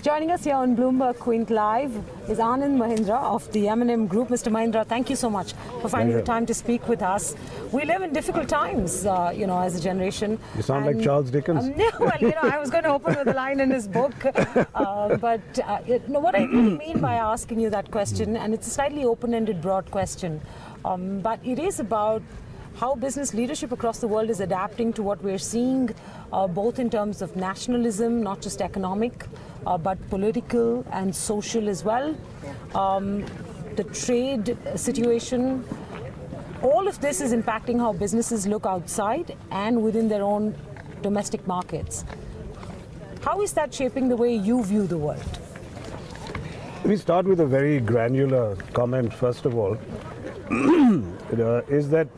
Joining us here on Bloomberg Quint Live is Anand Mahindra of the M&M Group. Mr. Mahindra, thank you so much for finding the time to speak with us. We live in difficult times, as a generation. You sound like Charles Dickens. I was going to open with a line in his book. What I really mean by asking you that question, and it's a slightly open-ended, broad question, but it is about how business leadership across the world is adapting to what we're seeing, both in terms of nationalism, not just economic, but political and social as well. The trade situation, all of this is impacting how businesses look outside and within their own domestic markets. How is that shaping the way you view the world? Let me start with a very granular comment, first of all, is that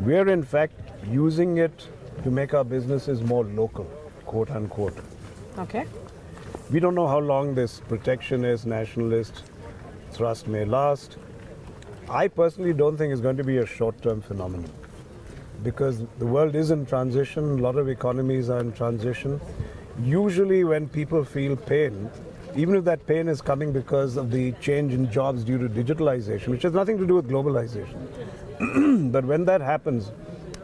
we're in fact using it to make our businesses more local, quote unquote. Okay. We don't know how long this protectionist, nationalist thrust may last. I personally don't think it's going to be a short-term phenomenon because the world is in transition, a lot of economies are in transition. Usually when people feel pain, even if that pain is coming because of the change in jobs due to digitalization, which has nothing to do with globalization, but when that happens,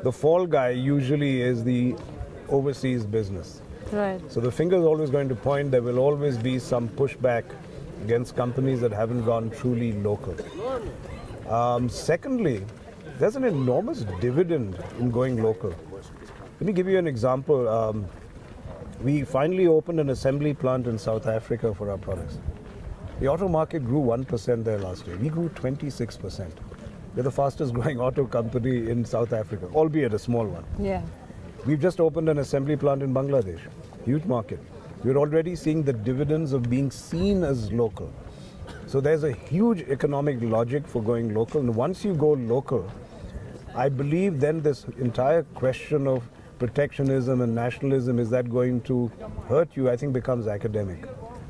the fall guy usually is the overseas business. Right. So the finger is always going to point. There will always be some pushback against companies that haven't gone truly local. Secondly, there's an enormous dividend in going local. Let me give you an example. We finally opened an assembly plant in South Africa for our products. The auto market grew 1% there last year. We grew 26%. We're the fastest growing auto company in South Africa, albeit a small one. Yeah. We've just opened an assembly plant in Bangladesh, huge market. We're already seeing the dividends of being seen as local. So there's a huge economic logic for going local. And once you go local, I believe then this entire question of protectionism and nationalism, is that going to hurt you, I think becomes academic.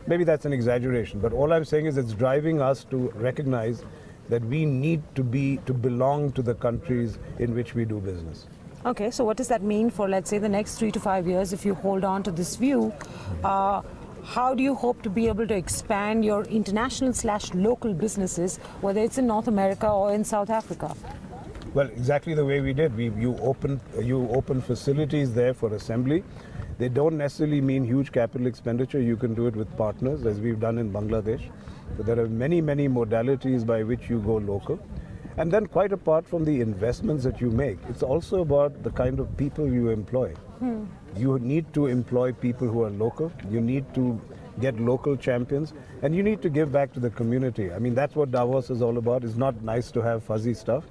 Maybe that's an exaggeration, but all I'm saying is it's driving us to recognize that we need to belong to the countries in which we do business. Okay, so what does that mean for, let's say, the next 3 to 5 years if you hold on to this view? How do you hope to be able to expand your international/local businesses, whether it's in North America or in South Africa? Well, exactly the way we did. You open facilities there for assembly. They don't necessarily mean huge capital expenditure. You can do it with partners, as we've done in Bangladesh. But there are many, many modalities by which you go local. And then quite apart from the investments that you make, it's also about the kind of people you employ. You need to employ people who are local. You need to get local champions. And you need to give back to the community. I mean, that's what Davos is all about. It's not nice to have fuzzy stuff.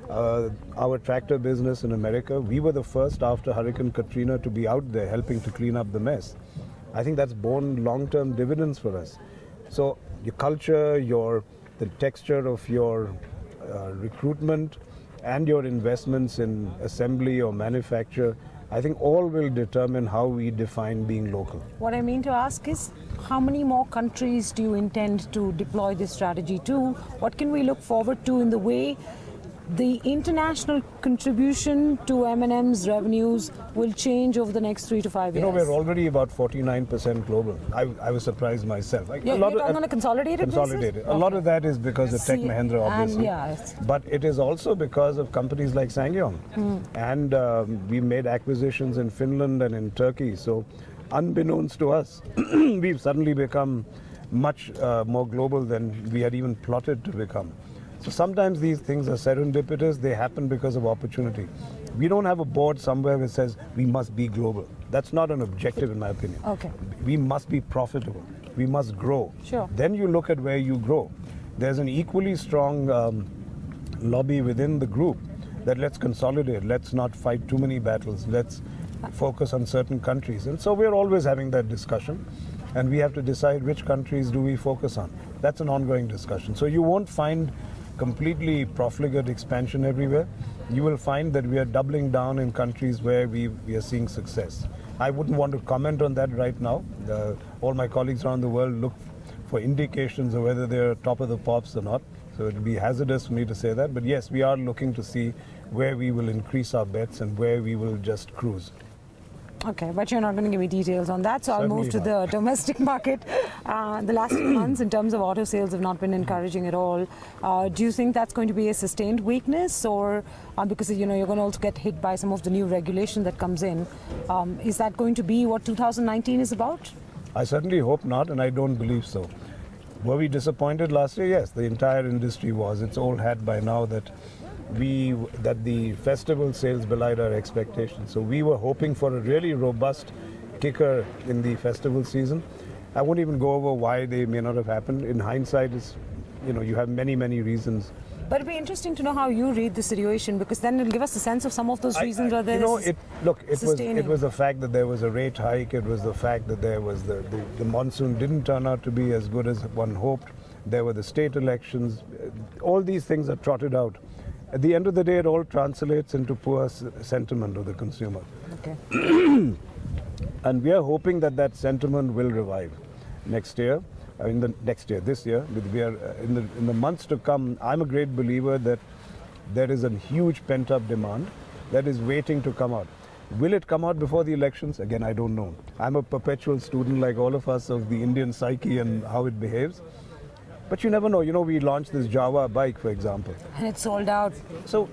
Our tractor business in America, we were the first after Hurricane Katrina to be out there helping to clean up the mess. I think that's borne long-term dividends for us. So your culture, the texture of your recruitment and your investments in assembly or manufacture, I think all will determine how we define being local. What I mean to ask is, how many more countries do you intend to deploy this strategy to? What can we look forward to in the way the international contribution to M&M's revenues will change over the next 3 to 5 years? You know, we're already about 49% global. I was surprised myself. You're talking on a consolidated basis? Consolidated. A lot of that is because of Tech Mahindra, obviously. But it is also because of companies like SsangYong. And we made acquisitions in Finland and in Turkey. So unbeknownst to us, we've suddenly become much more global than we had even plotted to become. So sometimes these things are serendipitous, they happen because of opportunity. We don't have a board somewhere that says we must be global. That's not an objective in my opinion. Okay. We must be profitable. We must grow. Sure. Then you look at where you grow. There's an equally strong lobby within the group that let's consolidate, let's not fight too many battles, let's focus on certain countries. And so we're always having that discussion. And we have to decide which countries do we focus on. That's an ongoing discussion. So you won't find completely profligate expansion everywhere. You will find that we are doubling down in countries where we are seeing success. I wouldn't want to comment on that right now. All my colleagues around the world look for indications of whether they're top of the pops or not. So it would be hazardous for me to say that. But yes, we are looking to see where we will increase our bets and where we will just cruise. Okay, but you're not going to give me details on that, so I'll move to Certainly the domestic market. The last few months, in terms of auto sales, have not been encouraging at all. Do you think that's going to be a sustained weakness, or because you're going to also get hit by some of the new regulation that comes in? Is that going to be what 2019 is about? I certainly hope not, and I don't believe so. Were we disappointed last year? Yes, the entire industry was. It's all had by now that the festival sales belied our expectations. So we were hoping for a really robust kicker in the festival season. I won't even go over why they may not have happened. In hindsight, you have many, many reasons. But it'd be interesting to know how you read the situation, because then it'll give us a sense of some of those reasons. It was the fact that there was a rate hike. It was the fact that there was the monsoon didn't turn out to be as good as one hoped. There were the state elections. All these things are trotted out. At the end of the day, it all translates into poor sentiment of the consumer. Okay. And we are hoping that sentiment will revive next year. This year, we are in the months to come. I'm a great believer that there is a huge pent-up demand that is waiting to come out. Will it come out before the elections? Again, I don't know. I'm a perpetual student, like all of us, of the Indian psyche and how it behaves. But you never know. We launched this Java bike, for example. And it's sold out. So,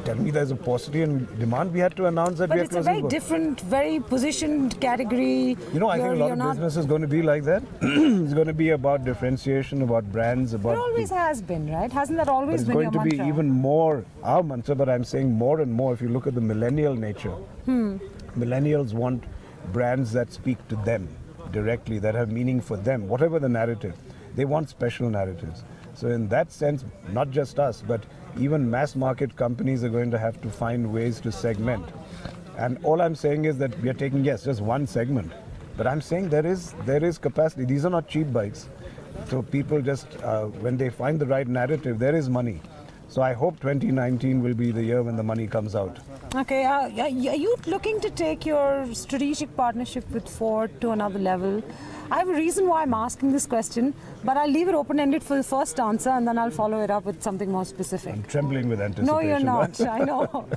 tell me there's a paucity in demand. We had to announce that we are closing. But it's a very different, very positioned category. I think a lot of business is going to be like that. It's going to be about differentiation, about brands, about... It always has been, right? Hasn't that always been your mantra? It's going to be even more our mantra, but I'm saying more and more. If you look at the millennial nature, millennials want brands that speak to them directly, that have meaning for them, whatever the narrative. They want special narratives. So in that sense, not just us, but even mass market companies are going to have to find ways to segment. And all I'm saying is that we are taking, just one segment. But I'm saying there is capacity. These are not cheap bikes. So people just, when they find the right narrative, there is money. So I hope 2019 will be the year when the money comes out. Okay, are you looking to take your strategic partnership with Ford to another level? I have a reason why I'm asking this question, but I'll leave it open-ended for the first answer, and then I'll follow it up with something more specific. I'm trembling with anticipation. No, you're not. I know.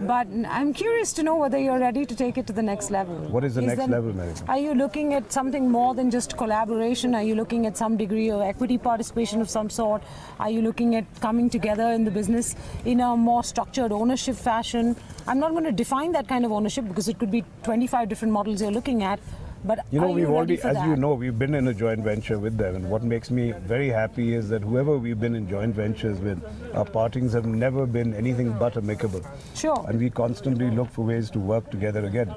But I'm curious to know whether you're ready to take it to the next level. What is the next level, Marika? Are you looking at something more than just collaboration? Are you looking at some degree of equity participation of some sort? Are you looking at coming together in the business in a more structured ownership fashion? I'm not going to define that kind of ownership because it could be 25 different models you're looking at. But we've already, as you know, we've been in a joint venture with them, and what makes me very happy is that whoever we've been in joint ventures with, our partings have never been anything but amicable. Sure. And we constantly look for ways to work together again.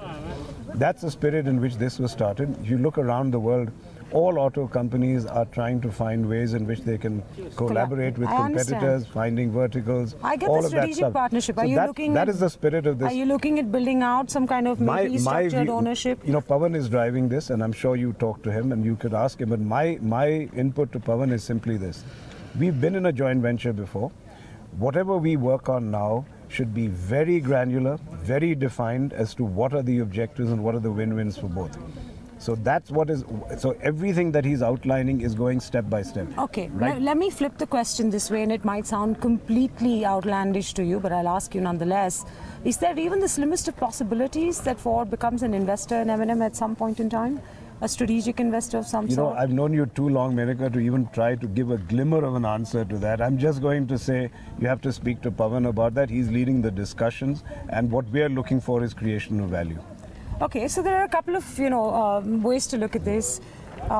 That's the spirit in which this was started. If you look around the world, all auto companies are trying to find ways in which they can collaborate with competitors, finding verticals, I get all the of that strategic stuff. partnership. So that is the spirit of this. Are you looking at building out some kind of maybe structured ownership? Pawan is driving this, and I'm sure you talk to him and you could ask him, but my input to Pawan is simply this. We've been in a joint venture before. Whatever we work on now should be very granular, very defined as to what are the objectives and what are the win-wins for both. So that's what is, so everything that he's outlining is going step by step. Okay, right? Let me flip the question this way, and it might sound completely outlandish to you, but I'll ask you nonetheless. Is there even the slimmest of possibilities that Ford becomes an investor in M&M at some point in time? A strategic investor of some sort? I've known you too long, Marika, to even try to give a glimmer of an answer to that. I'm just going to say you have to speak to Pawan about that. He's leading the discussions, and what we are looking for is creation of value. Okay, so there are a couple of ways to look at this.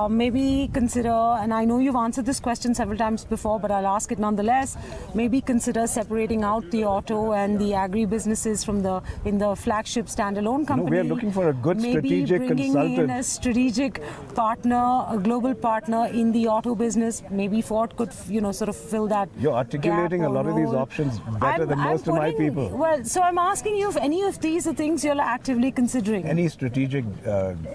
Maybe consider, and I know you've answered this question several times before, but I'll ask it nonetheless. Maybe consider separating out the auto and the agri businesses from in the flagship standalone company. We are looking for a good strategic consultant. Maybe bringing in a strategic partner, a global partner in the auto business. Maybe Ford could, sort of fill that. You're articulating a lot of these options better than most of my people. Well, so I'm asking you if any of these are things you're actively considering. Any strategic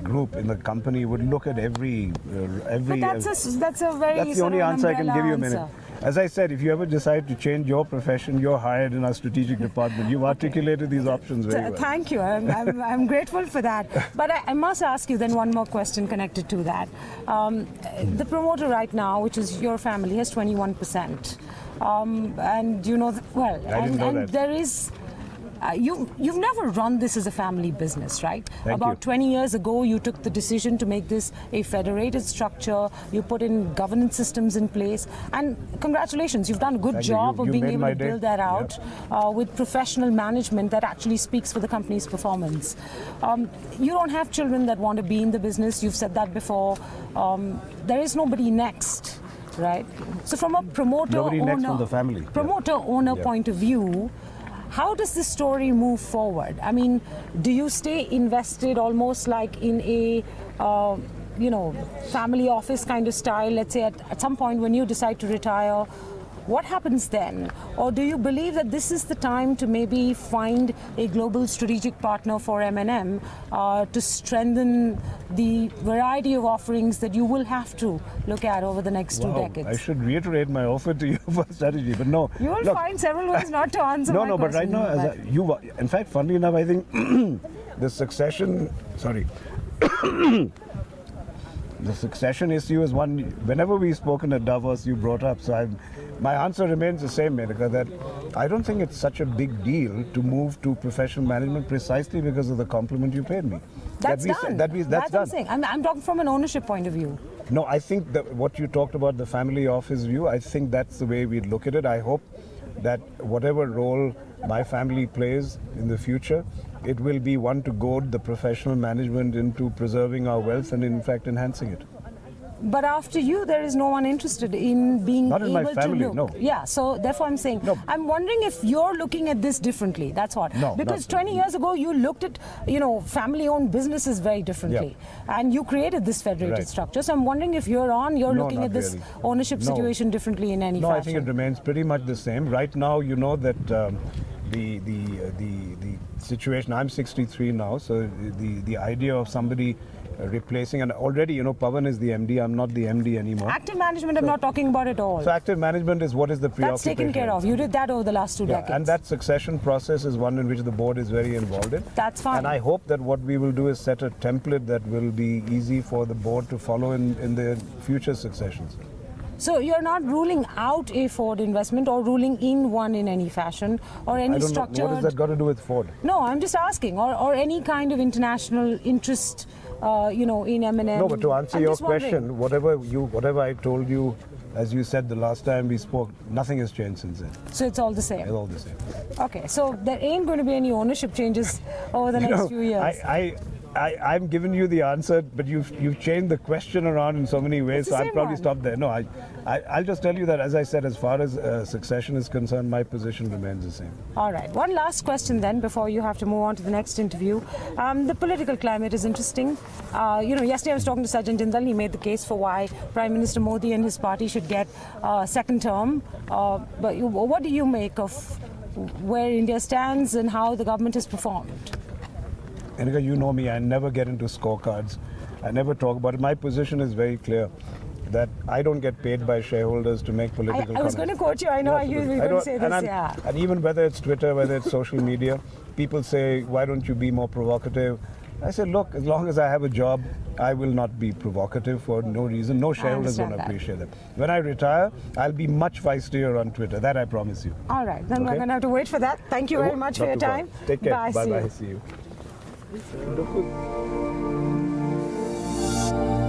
group in the company would look at every. But that's the only answer I can give you a minute. As I said, if you ever decide to change your profession, you're hired in our strategic department. You've articulated these options very well. Thank you. I'm grateful for that. But I must ask you then one more question connected to that. The promoter right now, which is your family, has 21%. And I didn't know that. There is You've never run this as a family business, right? Thank About you. 20 years ago, you took the decision to make this a federated structure. You put in governance systems in place, and congratulations, you've done a good Thank you. job of You being made able my to day. build that out with professional management that actually speaks for the company's performance. You don't have children that want to be in the business. You've said that before. There is nobody next. Right. So from a Nobody next from the family. promoter-owner Yeah. point of view, how does this story move forward? I mean, do you stay invested almost like in a family office kind of style? Let's say at some point when you decide to retire, what happens then? Or do you believe that this is the time to maybe find a global strategic partner for M&M to strengthen the variety of offerings that you will have to look at over the next 2 decades? I should reiterate my offer to you for strategy, but no. You will Look, find several ways not to answer my but right question, now, in fact, funnily enough, I think the succession issue is one, whenever we've spoken at Davos, you brought up. So my answer remains the same, Medika, that I don't think it's such a big deal to move to professional management precisely because of the compliment you paid me. That's done. That's what done. I'm saying. I'm talking from an ownership point of view. No, I think that what you talked about, the family office view, I think that's the way we look at it. I hope that whatever role my family plays in the future, it will be one to goad the professional management into preserving our wealth and in fact enhancing it. But after you, there is no one interested in being Not in able my family, to look. no. Yeah, so therefore I'm saying, No. I'm wondering if you're looking at this differently. That's what. No, because not 20 years ago, you looked at, family-owned businesses very differently. And you created this federated Right. structure. So I'm wondering if you're No, looking not at this really. ownership No. situation differently in any No, fashion. I think it remains pretty much the same. Right now, you know that the situation. I'm 63 now, so the idea of somebody replacing, and already, Pawan is the MD. I'm not the MD anymore. Active management, I'm not talking about at all. So active management is what is the preoccupation. That's taken care of. You did that over the last 2 decades. And that succession process is one in which the board is very involved in. That's fine. And I hope that what we will do is set a template that will be easy for the board to follow in the future successions. So you're not ruling out a Ford investment or ruling in one in any fashion or any I don't structured... know. What has that got to do with Ford? No, I'm just asking. Or any kind of international interest, in M&M. No, but to answer I'm your just wondering. question, whatever I told you, as you said the last time we spoke, nothing has changed since then. So it's all the same. It's all the same. Okay, so there ain't going to be any ownership changes over the next few years. I'm giving you the answer, but you've changed the question around in so many ways, It's so the I'll same probably one. stop there. No, I'll just tell you that, as I said, as far as succession is concerned, my position remains the same. All right. One last question then before you have to move on to the next interview. The political climate is interesting. Yesterday I was talking to Sajjan Jindal. He made the case for why Prime Minister Modi and his party should get a second term. But what do you make of where India stands and how the government has performed? Anika, you know me, I never get into scorecards. I never talk about it. My position is very clear, that I don't get paid by shareholders to make political I was comments. going to quote you. I know you were going to say this, yeah. And even whether it's Twitter, whether it's social media, people say, why don't you be more provocative? I say, look, as long as I have a job, I will not be provocative for no reason. No shareholders understand don't that. appreciate that. When I retire, I'll be much feistier on Twitter. That I promise you. All right. Then we're Okay. going to have to wait for that. Thank you very much for Not your too far. time. Take care. Bye. See you. Bye-bye. See you.